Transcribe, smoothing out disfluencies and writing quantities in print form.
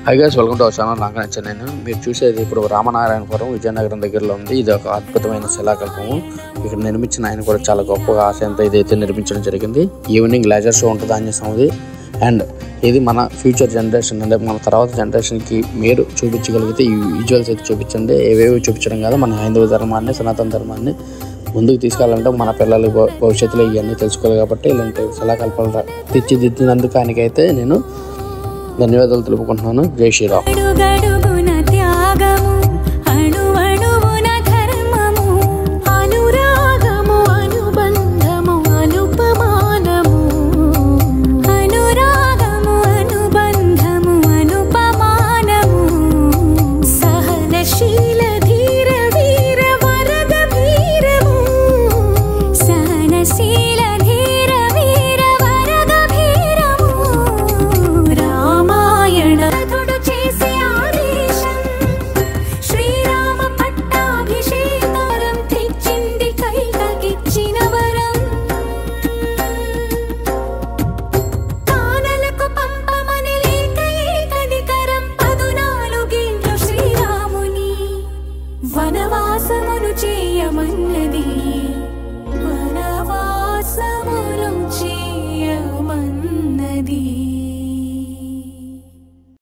Hi guys, welcome to our channel. నాకు నచ్చాను. నేను మీరు చూసేది ఇప్పుడు రామనారాయణపురం విజయనగరం దగ్గరలో ఉంది. ఇది ఒక అద్భుతమైన శిలాకల్పము. ఇక్కడ నిర్మించిన ఆయన కూడా చాలా గొప్పగా ఆశయంతో ఇదైతే నిర్మించడం జరిగింది. ఈవినింగ్ లేజర్ షో ఉంటుంది ఆంజనేయస్వామిది. అండ్ ఇది మన ఫ్యూచర్ జనరేషన్, అంటే మన తర్వాత జనరేషన్కి మీరు చూపించగలిగితే ఈ విజువల్స్ అయితే చూపించండి. ఏవేవి చూపించడం కాదు, మన హైందవ ధర్మాన్ని, సనాతన ధర్మాన్ని ముందుకు తీసుకెళ్ళాలంటే మన పిల్లల భవిష్యత్తులో ఇవన్నీ తెలుసుకోవాలి. కాబట్టి ఇలాంటి శిలాకల్పాలు తీర్చిదిద్దినందుకు ఆయనకైతే నేను ధన్యవాదాలు తెలుపుకుంటున్నాను. జై శ్రీరామ్.